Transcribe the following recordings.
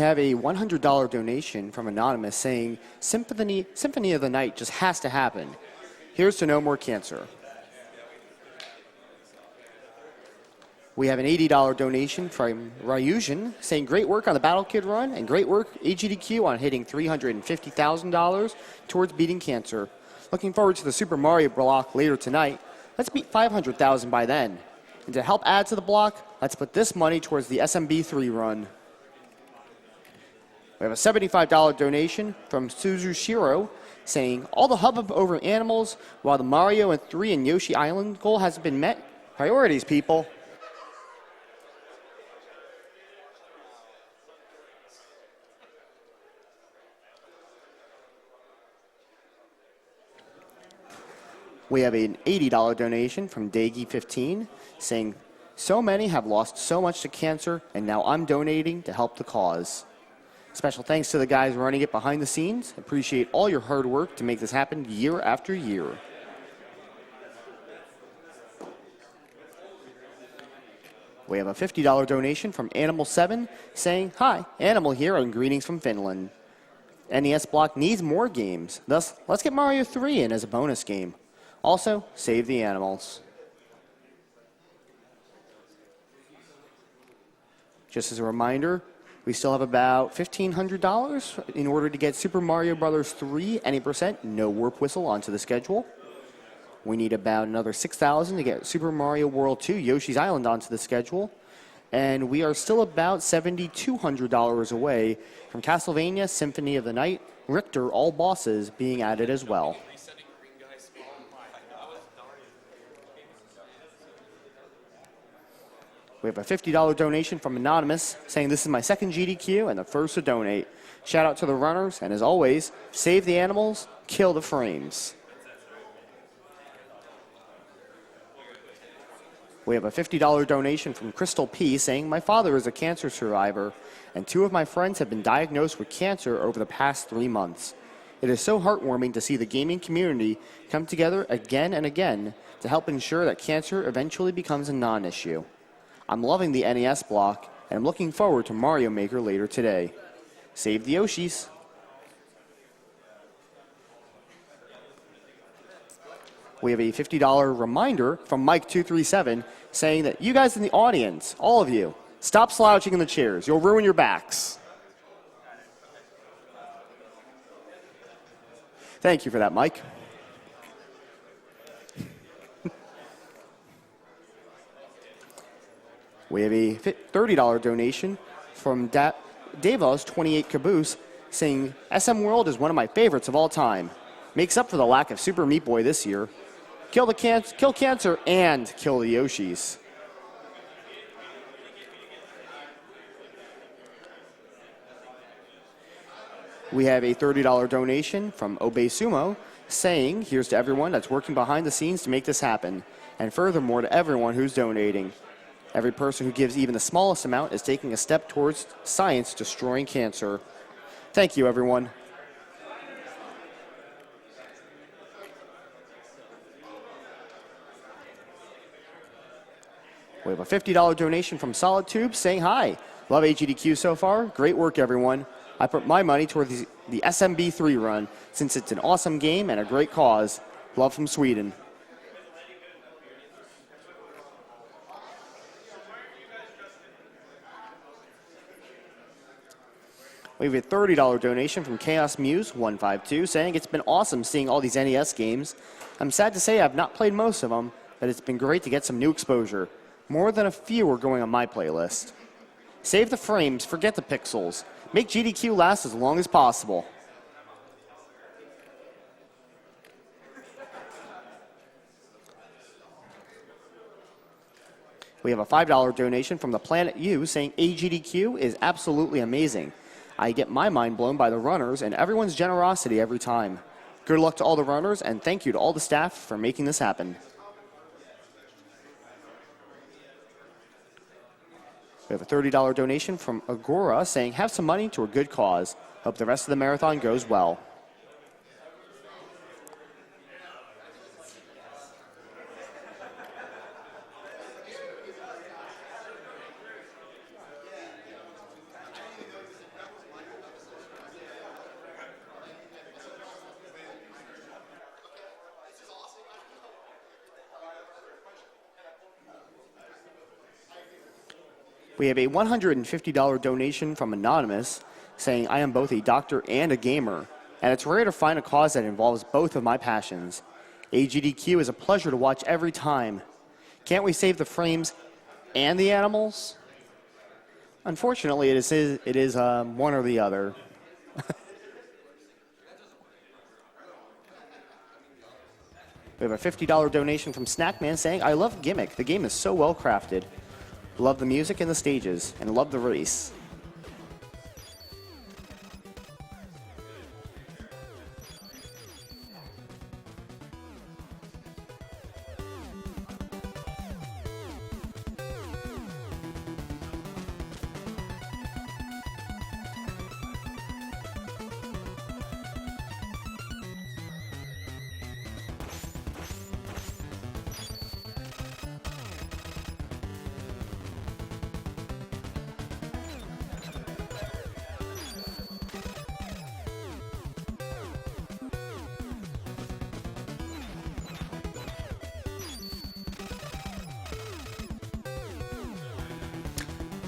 have a $100 donation from Anonymous saying, Symphony of the Night just has to happen. Here's to no more cancer. We have an $80 donation from Ryujin saying, great work on the Battle Kid run and great work AGDQ on hitting $350,000 towards beating cancer. Looking forward to the Super Mario block later tonight. Let's beat $500,000 by then. And to help add to the block, let's put this money towards the SMB3 run. We have a $75 donation from Suzushiro saying, all the hubbub over animals while the Mario and 3 and Yoshi Island goal hasn't been met. Priorities, people. We have an $80 donation from Daggy15 saying, so many have lost so much to cancer, and now I'm donating to help the cause. Special thanks to the guys running it behind the scenes. Appreciate all your hard work to make this happen year after year. We have a $50 donation from Animal7 saying, hi, Animal here and greetings from Finland. NES block needs more games. Thus, let's get Mario 3 in as a bonus game. Also, save the animals. Just as a reminder, we still have about $1,500 in order to get Super Mario Bros. 3 any percent, no warp whistle onto the schedule. We need about another $6,000 to get Super Mario World 2 Yoshi's Island onto the schedule. And we are still about $7,200 away from Castlevania Symphony of the Night, Richter All Bosses being added as well. We have a $50 donation from Anonymous saying, this is my second GDQ and the first to donate. Shout out to the runners, and as always, save the animals, kill the frames. We have a $50 donation from Crystal P saying, my father is a cancer survivor, and 2 of my friends have been diagnosed with cancer over the past 3 months. It is so heartwarming to see the gaming community come together again and again to help ensure that cancer eventually becomes a non-issue. I'm loving the NES block, and I'm looking forward to Mario Maker later today. Save the Yoshis. We have a $50 reminder from Mike237 saying that you guys in the audience, all of you, stop slouching in the chairs. You'll ruin your backs. Thank you for that, Mike. We have a $30 donation from Davos28 Caboose saying, SM World is one of my favorites of all time. Makes up for the lack of Super Meat Boy this year. Kill cancer and kill the Yoshis. We have a $30 donation from Obey Sumo saying, here's to everyone that's working behind the scenes to make this happen. And furthermore to everyone who's donating. Every person who gives even the smallest amount is taking a step towards science destroying cancer. Thank you, everyone. We have a $50 donation from Solid Tube saying, hi, love AGDQ so far. Great work, everyone. I put my money towards the SMB3 run since it's an awesome game and a great cause. Love from Sweden. We have a $30 donation from Chaos Muse 152 saying, it's been awesome seeing all these NES games. I'm sad to say I've not played most of them, but it's been great to get some new exposure. More than a few are going on my playlist. Save the frames, forget the pixels. Make GDQ last as long as possible. We have a $5 donation from the Planet U saying AGDQ is absolutely amazing. I get my mind blown by the runners and everyone's generosity every time. Good luck to all the runners, and thank you to all the staff for making this happen. We have a $30 donation from Agora saying, have some money to a good cause. Hope the rest of the marathon goes well. We have a $150 donation from Anonymous saying, I am both a doctor and a gamer, and it's rare to find a cause that involves both of my passions. AGDQ is a pleasure to watch every time. Can't we save the frames and the animals? Unfortunately, it is one or the other. We have a $50 donation from Snackman saying, I love Gimmick. The game is so well crafted. Love the music and the stages, and love the race.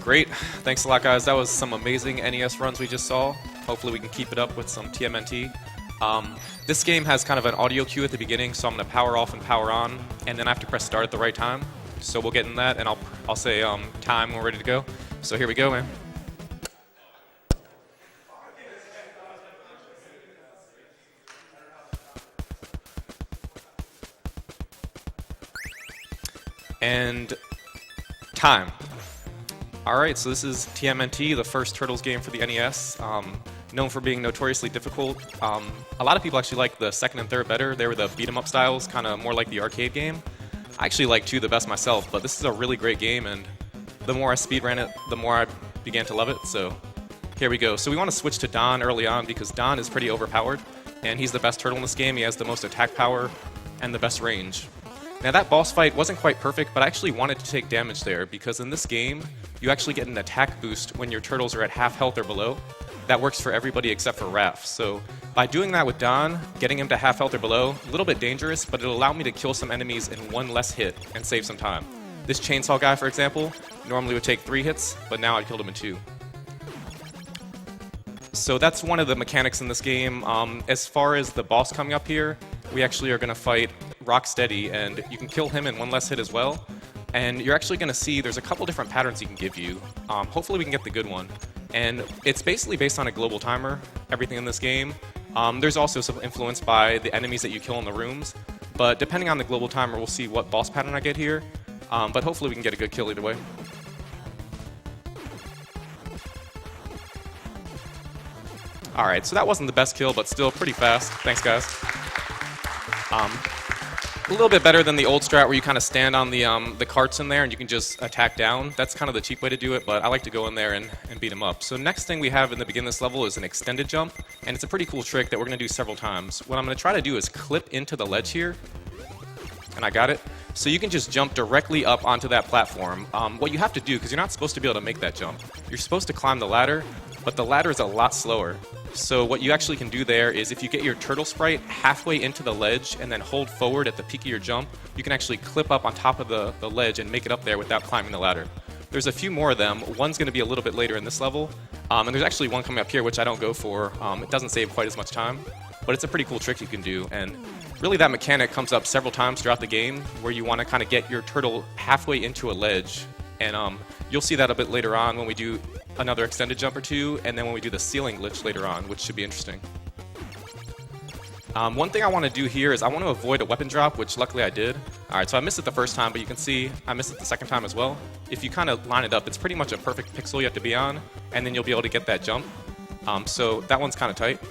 Great. Thanks a lot, guys. That was some amazing NES runs we just saw. Hopefully we can keep it up with some TMNT. This game has kind of an audio cue at the beginning, so I'm going to power off and power on, and then I have to press start at the right time. So we'll get in that, and I'll say time when we're ready to go. So here we go, man. And time. Alright, so this is TMNT, the first Turtles game for the NES, known for being notoriously difficult. A lot of people actually like the second and third better. They were the beat-em-up styles, kind of more like the arcade game. I actually like 2 the best myself, but this is a really great game, and the more I speedran it, the more I began to love it, so here we go. So we want to switch to Don early on, because Don is pretty overpowered, and he's the best turtle in this game. He has the most attack power and the best range. Now that boss fight wasn't quite perfect, but I actually wanted to take damage there, because in this game, you actually get an attack boost when your turtles are at half health or below. That works for everybody except for Raph. So by doing that with Don, getting him to half health or below, a little bit dangerous, but it'll allow me to kill some enemies in 1 less hit and save some time. This chainsaw guy, for example, normally would take 3 hits, but now I killed him in 2. So that's one of the mechanics in this game. As far as the boss coming up here, we actually are going to fight Rocksteady, and you can kill him in 1 less hit as well. And you're actually going to see there's a couple different patterns he can give you. Hopefully we can get the good one. And it's basically based on a global timer, everything in this game. There's also some influence by the enemies that you kill in the rooms. But depending on the global timer, we'll see what boss pattern I get here. But hopefully we can get a good kill either way. Alright, so that wasn't the best kill, but still pretty fast. Thanks, guys. A little bit better than the old strat where you kind of stand on the carts in there and you can just attack down. That's kind of the cheap way to do it, but I like to go in there and beat them up. So next thing we have in the beginning of this level is an extended jump, and it's a pretty cool trick that we're going to do several times. What I'm going to try to do is clip into the ledge here, and I got it. So you can just jump directly up onto that platform. What you have to do, because you're not supposed to be able to make that jump, you're supposed to climb the ladder, but the ladder is a lot slower. So what you actually can do there is if you get your turtle sprite halfway into the ledge and then hold forward at the peak of your jump, you can actually clip up on top of the ledge and make it up there without climbing the ladder. There's a few more of them. One's going to be a little bit later in this level, and there's actually one coming up here which I don't go for. It doesn't save quite as much time, but it's a pretty cool trick you can do. And really that mechanic comes up several times throughout the game where you want to kind of get your turtle halfway into a ledge, and you'll see that a bit later on when we do another extended jump or 2, and then when we do the ceiling glitch later on, which should be interesting. One thing I want to do here is I want to avoid a weapon drop, which luckily I did. Alright, so I missed it the first time, but you can see I missed it the second time as well. If you kind of line it up, it's pretty much a perfect pixel you have to be on, and then you'll be able to get that jump. So that one's kind of tight.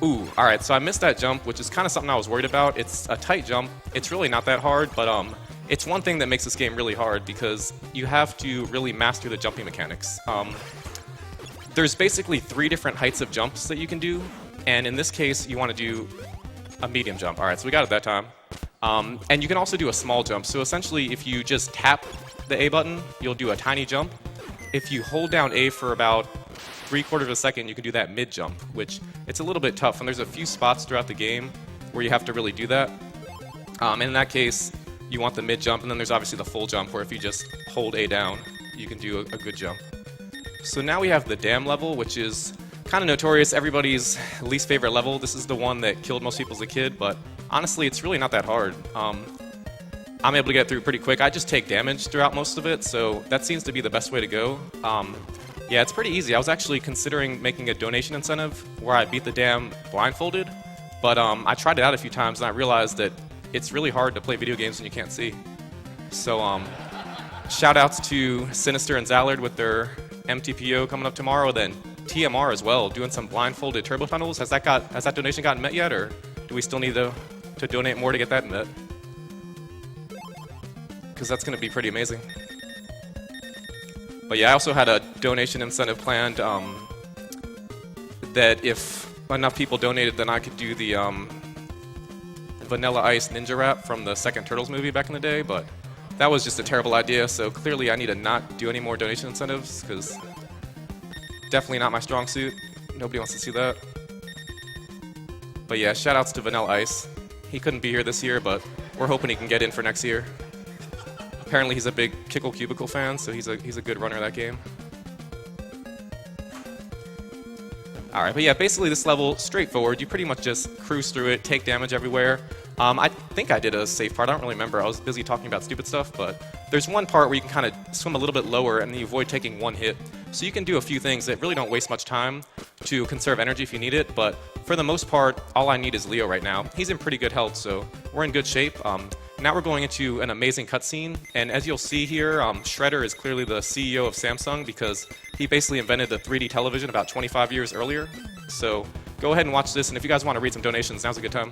Ooh, alright, so I missed that jump, which is kind of something I was worried about. It's a tight jump. It's really not that hard, but it's one thing that makes this game really hard because you have to really master the jumping mechanics. There's basically 3 different heights of jumps that you can do, and in this case, you want to do a medium jump. Alright, so we got it that time. And you can also do a small jump. So essentially, if you just tap the A button, you'll do a tiny jump. If you hold down A for about 3/4 of a second, you can do that mid jump, which it's a little bit tough, and there's a few spots throughout the game where you have to really do that. And in that case, you want the mid jump, and then there's obviously the full jump where if you just hold A down, you can do a good jump. So now we have the dam level, which is kind of notorious, everybody's least favorite level. This is the one that killed most people as a kid, but honestly, it's really not that hard. I'm able to get through pretty quick. I just take damage throughout most of it, so that seems to be the best way to go. Yeah, it's pretty easy. I was actually considering making a donation incentive where I beat the dam blindfolded, but I tried it out a few times and I realized that it's really hard to play video games when you can't see. So shout outs to Sinister and Zallard with their MTPO coming up tomorrow, then TMR as well, doing some blindfolded turbo tunnels. Has that donation gotten met yet, or do we still need to donate more to get that met? Because that's going to be pretty amazing. But yeah, I also had a donation incentive planned that if enough people donated, then I could do the Vanilla Ice Ninja Rap from the second Turtles movie back in the day, but that was just a terrible idea, so clearly I need to not do any more donation incentives, because definitely not my strong suit. Nobody wants to see that. But yeah, shoutouts to Vanilla Ice. He couldn't be here this year, but we're hoping he can get in for next year. Apparently he's a big Kickle Cubicle fan, so he's a good runner of that game. Alright, but yeah, basically this level, straightforward. You pretty much just cruise through it, take damage everywhere. I think I did a safe part, I don't really remember. I was busy talking about stupid stuff, but there's one part where you can kind of swim a little bit lower and then you avoid taking one hit. So you can do a few things that really don't waste much time to conserve energy if you need it, but for the most part, all I need is Leo right now. He's in pretty good health, so we're in good shape. Now we're going into an amazing cutscene, and as you'll see here, Shredder is clearly the CEO of Samsung because he basically invented the 3D television about 25 years earlier. So go ahead and watch this, and if you guys want to read some donations, now's a good time.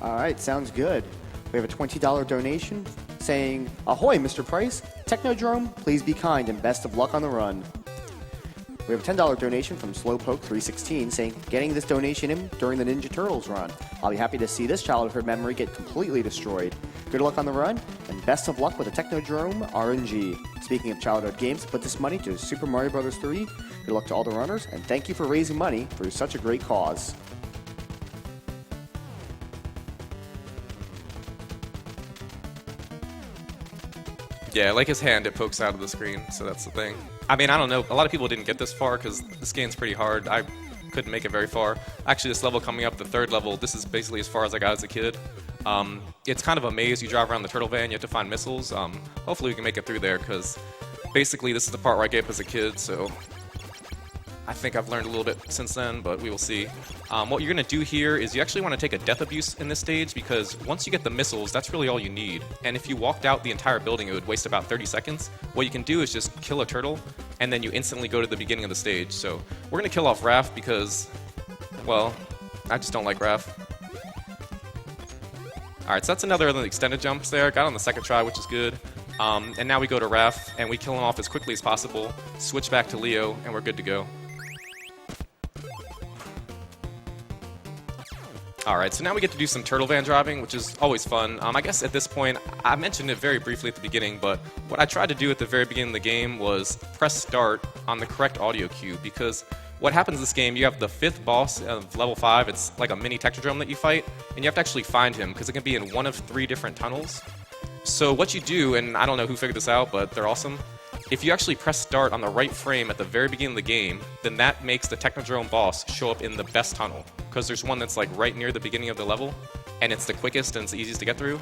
All right, sounds good. We have a $20 donation saying, "Ahoy, Mr. Price. Technodrome, please be kind and best of luck on the run." We have a $10 donation from Slowpoke316 saying, "Getting this donation in during the Ninja Turtles run. I'll be happy to see this childhood memory get completely destroyed. Good luck on the run, and best of luck with the Technodrome RNG. Speaking of childhood games, put this money to Super Mario Bros. 3. Good luck to all the runners, and thank you for raising money for such a great cause." Yeah, like his hand, it pokes out of the screen, so that's the thing. I mean, I don't know, a lot of people didn't get this far because this game's pretty hard. I couldn't make it very far. Actually, this level coming up, the third level, this is basically as far as I got as a kid. It's kind of a maze. You drive around the turtle van, you have to find missiles. Hopefully we can make it through there because basically this is the part where I gave up as a kid, so I think I've learned a little bit since then, but we will see. What you're going to do here is you actually want to take a death abuse in this stage because once you get the missiles, that's really all you need. And if you walked out the entire building, it would waste about 30 seconds. What you can do is just kill a turtle, and then you instantly go to the beginning of the stage. So we're going to kill off Raph because, well, I just don't like Raph. Alright, so that's another of the extended jumps there. Got on the second try, which is good. And now we go to Raph, and we kill him off as quickly as possible, switch back to Leo, and we're good to go. Alright, so now we get to do some turtle van driving, which is always fun. I guess at this point, I mentioned it very briefly at the beginning, but what I tried to do at the very beginning of the game was press start on the correct audio cue, because what happens in this game, you have the 5th boss of level 5, it's like a mini Technodrome that you fight, and you have to actually find him, because it can be in one of 3 different tunnels. So what you do, and I don't know who figured this out, but they're awesome, if you actually press start on the right frame at the very beginning of the game, then that makes the Technodrome boss show up in the best tunnel, because there's one that's like right near the beginning of the level, and it's the quickest and it's the easiest to get through.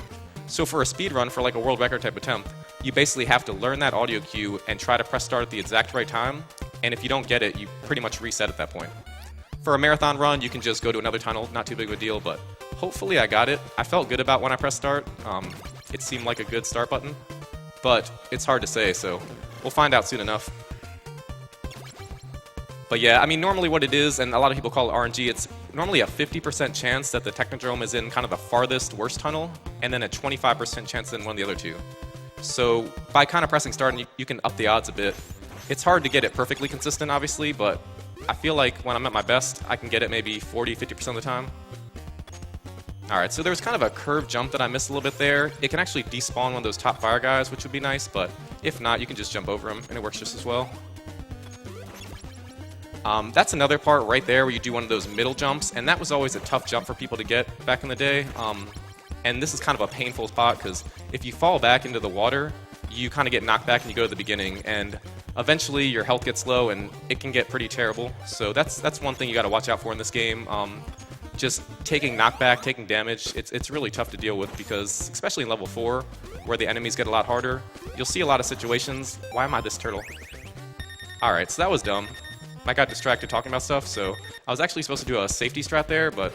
So for a speedrun, for like a world record type attempt, you basically have to learn that audio cue and try to press start at the exact right time, and if you don't get it, you pretty much reset at that point. For a marathon run, you can just go to another tunnel, not too big of a deal, but hopefully I got it. I felt good about when I pressed start. It seemed like a good start button, but it's hard to say, so we'll find out soon enough. But yeah, I mean, normally what it is, and a lot of people call it RNG, it's normally a 50% chance that the Technodrome is in kind of the farthest, worst tunnel, and then a 25% chance in one of the other two. So by kind of pressing start, you can up the odds a bit. It's hard to get it perfectly consistent, obviously, but I feel like when I'm at my best, I can get it maybe 40-50% of the time. Alright, so there's kind of a curved jump that I missed a little bit there. It can actually despawn one of those top fire guys, which would be nice, but if not, you can just jump over them, and it works just as well. That's another part right there where you do one of those middle jumps, and that was always a tough jump for people to get back in the day. And this is kind of a painful spot, because if you fall back into the water, you kind of get knocked back and you go to the beginning, and eventually your health gets low and it can get pretty terrible. So that's one thing you got to watch out for in this game. Just taking knockback, taking damage, it's really tough to deal with because, especially in level 4, where the enemies get a lot harder, you'll see a lot of situations. Why am I this turtle? Alright, so that was dumb. I got distracted talking about stuff, so I was actually supposed to do a safety strat there, but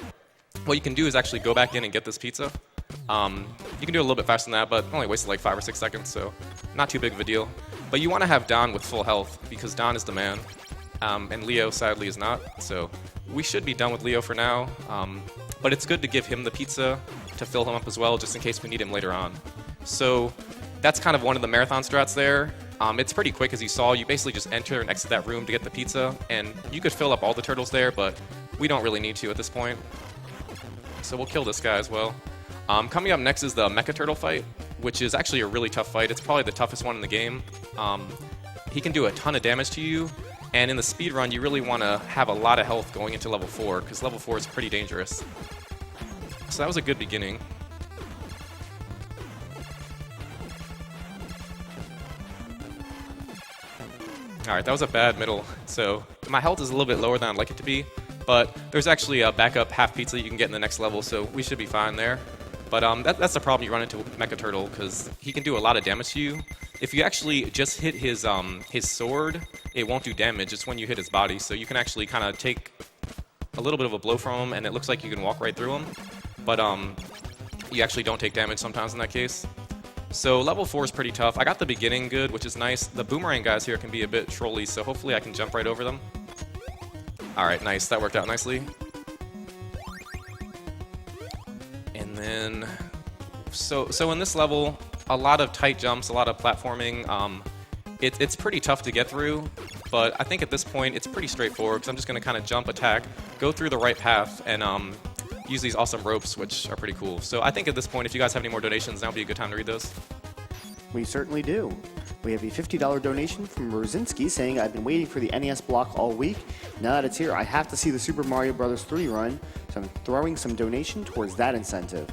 what you can do is actually go back in and get this pizza. You can do it a little bit faster than that, but only wasted like 5 or 6 seconds, so not too big of a deal. But you want to have Don with full health, because Don is the man, and Leo sadly is not, so we should be done with Leo for now. But it's good to give him the pizza to fill him up as well, just in case we need him later on. So that's kind of one of the marathon strats there. It's pretty quick, as you saw. You basically just enter and exit that room to get the pizza, and you could fill up all the turtles there, but we don't really need to at this point. So we'll kill this guy as well. Coming up next is the Mecha Turtle fight, which is actually a really tough fight. It's probably the toughest one in the game. He can do a ton of damage to you, and in the speedrun, you really want to have a lot of health going into level 4, because level 4 is pretty dangerous. So that was a good beginning. Alright, that was a bad middle. So my health is a little bit lower than I'd like it to be, but there's actually a backup half pizza you can get in the next level, so we should be fine there. But that's the problem you run into with Mecha Turtle, because he can do a lot of damage to you. If you actually just hit his sword, it won't do damage. It's when you hit his body, so you can actually kind of take a little bit of a blow from him, and it looks like you can walk right through him. But you actually don't take damage sometimes in that case. So level 4 is pretty tough. I got the beginning good, which is nice. The boomerang guys here can be a bit trolly, so hopefully I can jump right over them. Alright, nice. That worked out nicely. And then, so in this level, a lot of tight jumps, a lot of platforming. It's pretty tough to get through, but I think at this point it's pretty straightforward, because I'm just going to kind of jump, attack, go through the right path, and use these awesome ropes, which are pretty cool. So I think at this point, if you guys have any more donations, now would be a good time to read those. We certainly do. We have a $50 donation from Rosinski saying, I've been waiting for the NES block all week. Now that it's here, I have to see the Super Mario Bros. 3 run, so I'm throwing some donation towards that incentive.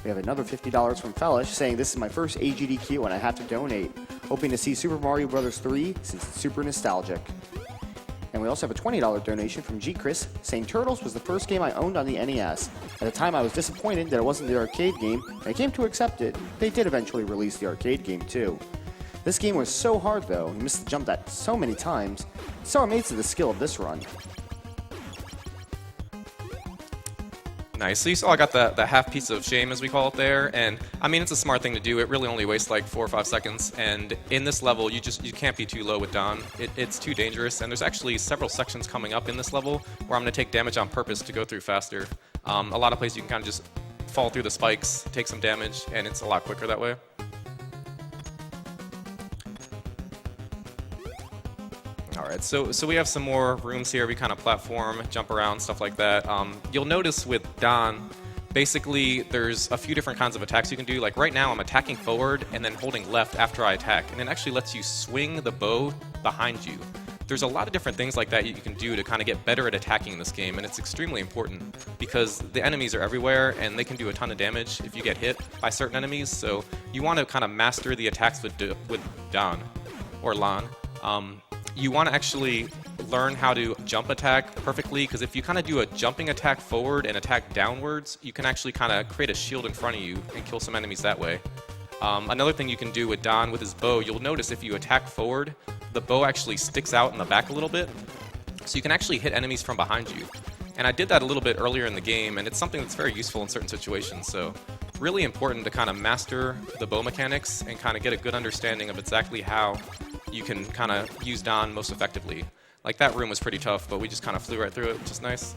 We have another $50 from Fellish saying, this is my first AGDQ and I have to donate. Hoping to see Super Mario Bros. 3 since it's super nostalgic. And we also have a $20 donation from G. Chris saying Turtles was the first game I owned on the NES. At the time I was disappointed that it wasn't the arcade game, and I came to accept it. They did eventually release the arcade game too. This game was so hard though, you missed the jump that so many times. It's so amazed at the skill of this run. Nice. So you saw I got the half piece of shame, as we call it there, and I mean, it's a smart thing to do. It really only wastes like 4 or 5 seconds, and in this level, you can't be too low with Don. It's too dangerous, and there's actually several sections coming up in this level where I'm going to take damage on purpose to go through faster. A lot of places you can kind of just fall through the spikes, take some damage, and it's a lot quicker that way. Alright, so we have some more rooms here. We kind of platform, jump around, stuff like that. You'll notice with Don, basically there's a few different kinds of attacks you can do. Like right now I'm attacking forward and then holding left after I attack, and it actually lets you swing the bow behind you. There's a lot of different things like that you can do to kind of get better at attacking in this game, and it's extremely important because the enemies are everywhere and they can do a ton of damage if you get hit by certain enemies, so you want to kind of master the attacks with Don, or Lon. You want to actually learn how to jump attack perfectly, because if you kind of do a jumping attack forward and attack downwards, you can actually kind of create a shield in front of you and kill some enemies that way. Another thing you can do with Don with his bow, you'll notice if you attack forward, the bow actually sticks out in the back a little bit, so you can actually hit enemies from behind you. And I did that a little bit earlier in the game, and it's something that's very useful in certain situations, so really important to kind of master the bow mechanics and kind of get a good understanding of exactly how you can kind of use Don most effectively. Like that room was pretty tough, but we just kind of flew right through it, which is nice.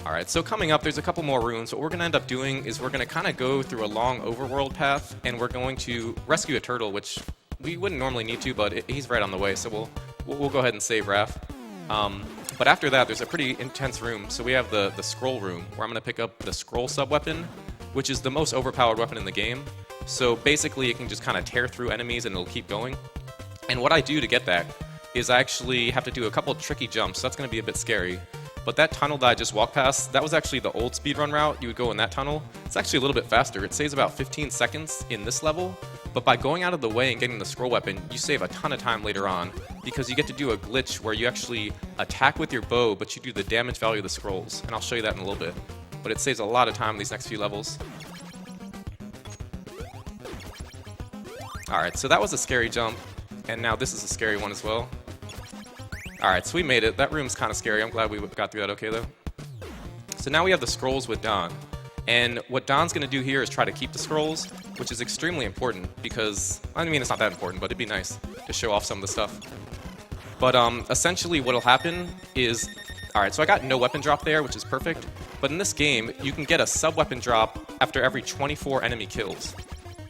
Alright, so coming up, there's a couple more rooms. What we're going to end up doing is we're going to kind of go through a long overworld path, and we're going to rescue a turtle, which we wouldn't normally need to, but he's right on the way, so we'll go ahead and save Raph. But after that, there's a pretty intense room. So we have the scroll room, where I'm going to pick up the scroll sub-weapon, which is the most overpowered weapon in the game. So basically, it can just kind of tear through enemies and it'll keep going. And what I do to get that is I actually have to do a couple tricky jumps. That's going to be a bit scary. but that tunnel that I just walked past, that was actually the old speedrun route. You would go in that tunnel. It's actually a little bit faster. It saves about 15 seconds in this level, but by going out of the way and getting the scroll weapon, you save a ton of time later on, because you get to do a glitch where you actually attack with your bow, but you do the damage value of the scrolls, and I'll show you that in a little bit. But it saves a lot of time in these next few levels. Alright, so that was a scary jump, and now this is a scary one as well. Alright, so we made it. That room's kind of scary. I'm glad we got through that okay, though. So now we have the scrolls with Don. And what Don's going to do here is try to keep the scrolls, which is extremely important because, I mean, it's not that important, but it'd be nice to show off some of the stuff. But essentially what'll happen is, alright, so I got no weapon drop there, which is perfect. But in this game, you can get a sub-weapon drop after every 24 enemy kills.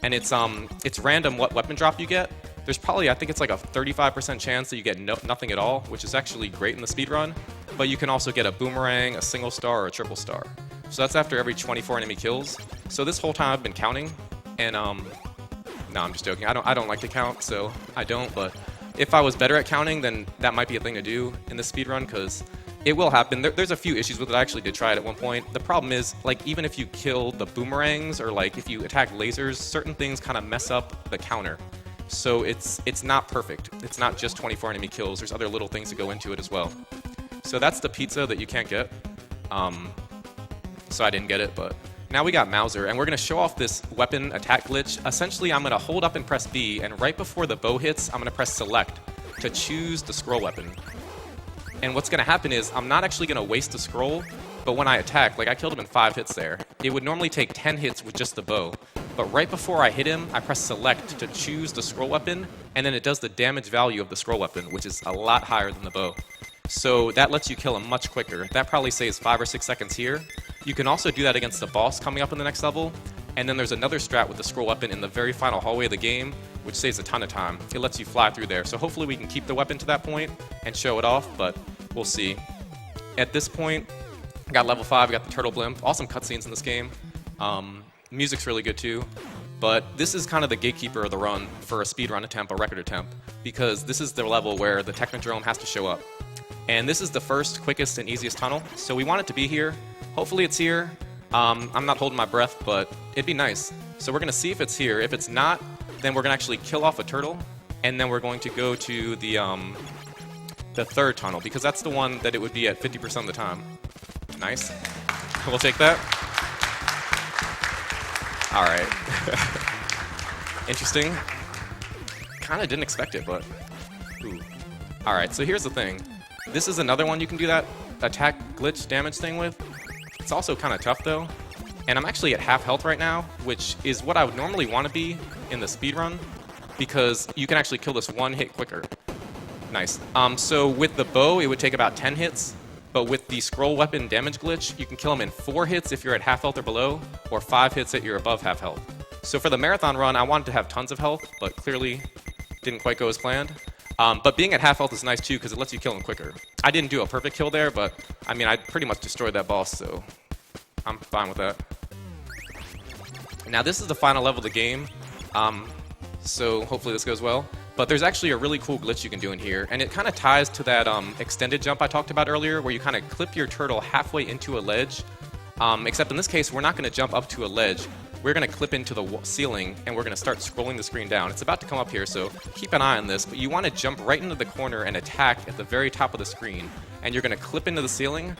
And it's random what weapon drop you get. There's probably, I think it's like a 35% chance that you get nothing at all, which is actually great in the speedrun. But you can also get a boomerang, a single star, or a triple star. So that's after every 24 enemy kills. So this whole time I've been counting, and no, I'm just joking. I don't like to count, so I don't. But if I was better at counting, then that might be a thing to do in this speedrun, because it will happen. There's a few issues with it. I actually did try it at one point. The problem is, like, even if you kill the boomerangs or like if you attack lasers, certain things kind of mess up the counter. So it's not perfect. It's not just 24 enemy kills. There's other little things that go into it as well. So that's the pizza that you can't get. So I didn't get it, but now we got Mauser, and we're going to show off this weapon attack glitch. Essentially, I'm going to hold up and press B, and right before the bow hits, I'm going to press select to choose the scroll weapon. And what's going to happen is I'm not actually going to waste the scroll, but when I attack, like I killed him in 5 hits there, it would normally take 10 hits with just the bow. But right before I hit him, I press select to choose the scroll weapon, and then it does the damage value of the scroll weapon, which is a lot higher than the bow. So that lets you kill him much quicker. That probably saves 5 or 6 seconds here. You can also do that against the boss coming up in the next level. And then there's another strat with the scroll weapon in the very final hallway of the game, which saves a ton of time. It lets you fly through there. So hopefully we can keep the weapon to that point and show it off, but we'll see. At this point, I got level 5, I got the turtle blimp. Awesome cutscenes in this game. Music's really good too. But this is kind of the gatekeeper of the run for a speedrun attempt, a record attempt, because this is the level where the Technodrome has to show up. And this is the first, quickest, and easiest tunnel, so we want it to be here. Hopefully it's here. I'm not holding my breath, but it'd be nice. So we're going to see if it's here. If it's not, then we're going to actually kill off a turtle, and then we're going to go to the third tunnel, because that's the one that it would be at 50% of the time. Nice. We'll take that. All right. Interesting. Kind of didn't expect it, but ooh. All right, so here's the thing. This is another one you can do that attack glitch damage thing with. It's also kind of tough though. And I'm actually at half health right now, which is what I would normally want to be in the speedrun, because you can actually kill this one hit quicker. Nice. So with the bow, it would take about 10 hits, but with the scroll weapon damage glitch, you can kill him in 4 hits if you're at half health or below, or 5 hits if you're above half health. So for the marathon run, I wanted to have tons of health, but clearly didn't quite go as planned. But being at half health is nice too, because it lets you kill him quicker. I didn't do a perfect kill there, but I mean, I pretty much destroyed that boss, so I'm fine with that. Now this is the final level of the game, so hopefully this goes well. But there's actually a really cool glitch you can do in here, and it kind of ties to that extended jump I talked about earlier, where you kind of clip your turtle halfway into a ledge. Except in this case, we're not going to jump up to a ledge. We're going to clip into the ceiling, and we're going to start scrolling the screen down. It's about to come up here, so keep an eye on this. But you want to jump right into the corner and attack at the very top of the screen. And you're going to clip into the ceiling,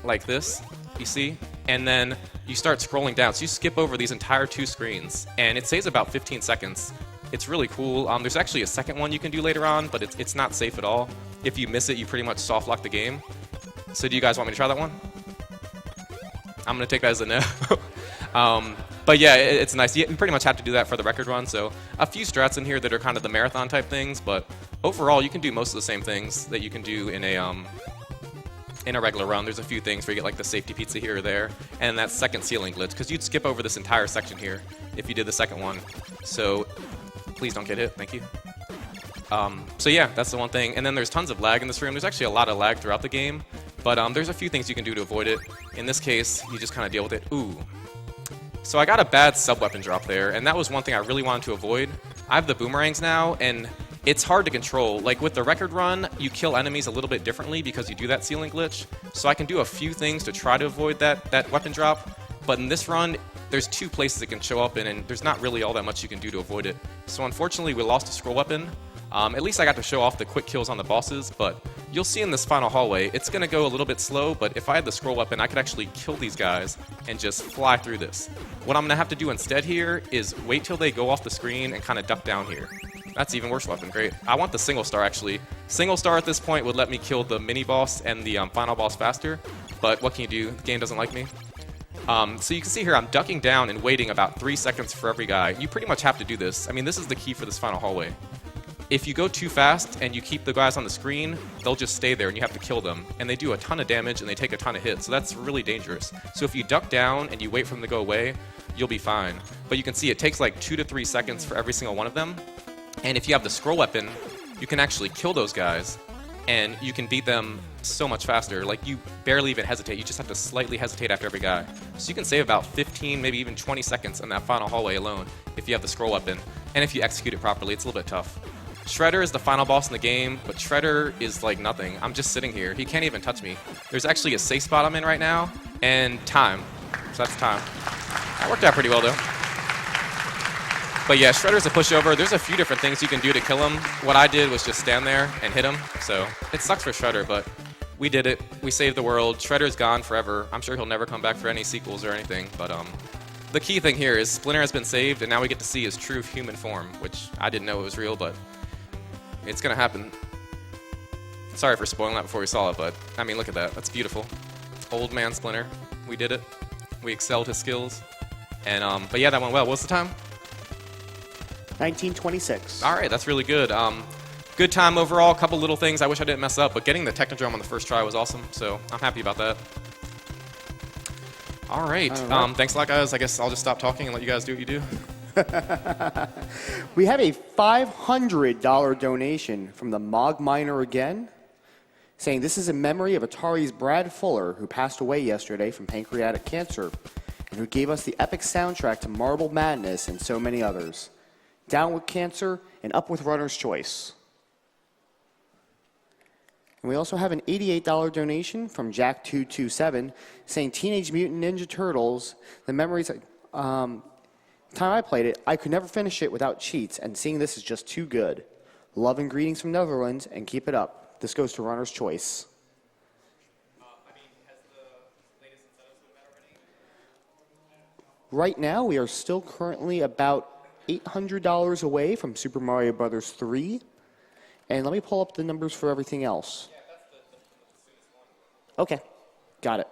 like this, you see? And then you start scrolling down. So you skip over these entire 2 screens, and it saves about 15 seconds. It's really cool. There's actually a second one you can do later on, but it's not safe at all. If you miss it, you pretty much soft lock the game. So do you guys want me to try that one? I'm going to take that as a no. But yeah, it's nice. You pretty much have to do that for the record run. So a few strats in here that are kind of the marathon type things, but overall you can do most of the same things that you can do in a regular run. There's a few things where you get like the safety pizza here or there, and that second ceiling glitch, because you'd skip over this entire section here if you did the second one. So please don't get hit. Thank you. So yeah, that's the one thing. And then there's tons of lag in this room. There's actually a lot of lag throughout the game, but there's a few things you can do to avoid it. In this case, you just kind of deal with it. Ooh. So I got a bad sub-weapon drop there, and that was one thing I really wanted to avoid. I have the boomerangs now, and it's hard to control. Like with the record run, you kill enemies a little bit differently because you do that ceiling glitch. So I can do a few things to try to avoid that weapon drop. But in this run, there's 2 places it can show up in, and there's not really all that much you can do to avoid it. So unfortunately, we lost a scroll weapon. At least I got to show off the quick kills on the bosses, but you'll see in this final hallway, it's going to go a little bit slow, but if I had the scroll weapon, I could actually kill these guys and just fly through this. What I'm going to have to do instead here is wait till they go off the screen and kind of duck down here. That's even worse weapon, great. I want the single star actually. Single star at this point would let me kill the mini boss and the final boss faster, but what can you do? The game doesn't like me. So you can see here I'm ducking down and waiting about 3 seconds for every guy. You pretty much have to do this. I mean, this is the key for this final hallway. If you go too fast and you keep the guys on the screen, they'll just stay there and you have to kill them. And they do a ton of damage and they take a ton of hits, so that's really dangerous. So if you duck down and you wait for them to go away, you'll be fine. But you can see it takes like 2 to 3 seconds for every single one of them. And if you have the scroll weapon, you can actually kill those guys and you can beat them so much faster. Like, you barely even hesitate. You just have to slightly hesitate after every guy. So you can save about 15, maybe even 20 seconds in that final hallway alone if you have the scroll weapon. And if you execute it properly, it's a little bit tough. Shredder is the final boss in the game, but Shredder is like nothing. I'm just sitting here. He can't even touch me. There's actually a safe spot I'm in right now, and time. So that's time. That worked out pretty well, though. But yeah, Shredder's a pushover. There's a few different things you can do to kill him. What I did was just stand there and hit him. So it sucks for Shredder, but we did it. We saved the world. Shredder's gone forever. I'm sure he'll never come back for any sequels or anything, but the key thing here is Splinter has been saved, and now we get to see his true human form, which I didn't know it was real, but it's gonna happen. Sorry for spoiling that before we saw it, but I mean, look at that. That's beautiful. Old man Splinter. We did it. We excelled his skills. And but yeah, that went well. What's the time? 1926. All right, that's really good. Good time overall. A couple little things I wish I didn't mess up, but getting the Technodrome on the first try was awesome, so I'm happy about that. All right. Thanks a lot, guys. I guess I'll just stop talking and let you guys do what you do. We have a $500 donation from the Mog Miner again, saying this is in memory of Atari's Brad Fuller, who passed away yesterday from pancreatic cancer, and who gave us the epic soundtrack to Marble Madness and so many others. Down with cancer and up with Runner's Choice. And we also have an $88 donation from Jack227 saying Teenage Mutant Ninja Turtles, the memories, time I played it, I could never finish it without cheats, and seeing this is just too good. Love and greetings from Netherlands, and keep it up. This goes to Runner's Choice. Has the latest incentives been met already? Right now, we are still currently about $800 away from Super Mario Bros. 3. And let me pull up the numbers for everything else. Yeah, that's the soonest one. Okay, got it.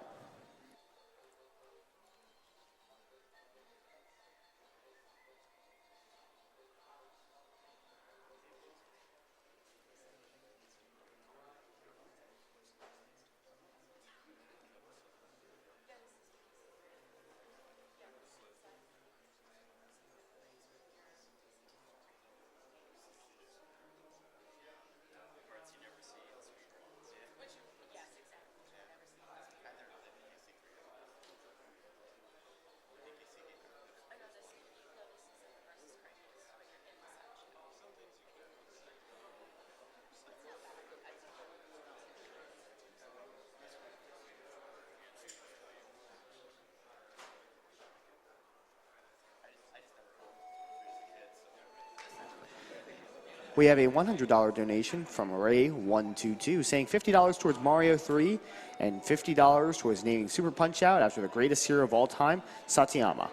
We have a $100 donation from Ray122 saying $50 towards Mario 3 and $50 towards naming Super Punch-Out after the greatest hero of all time, Satyama.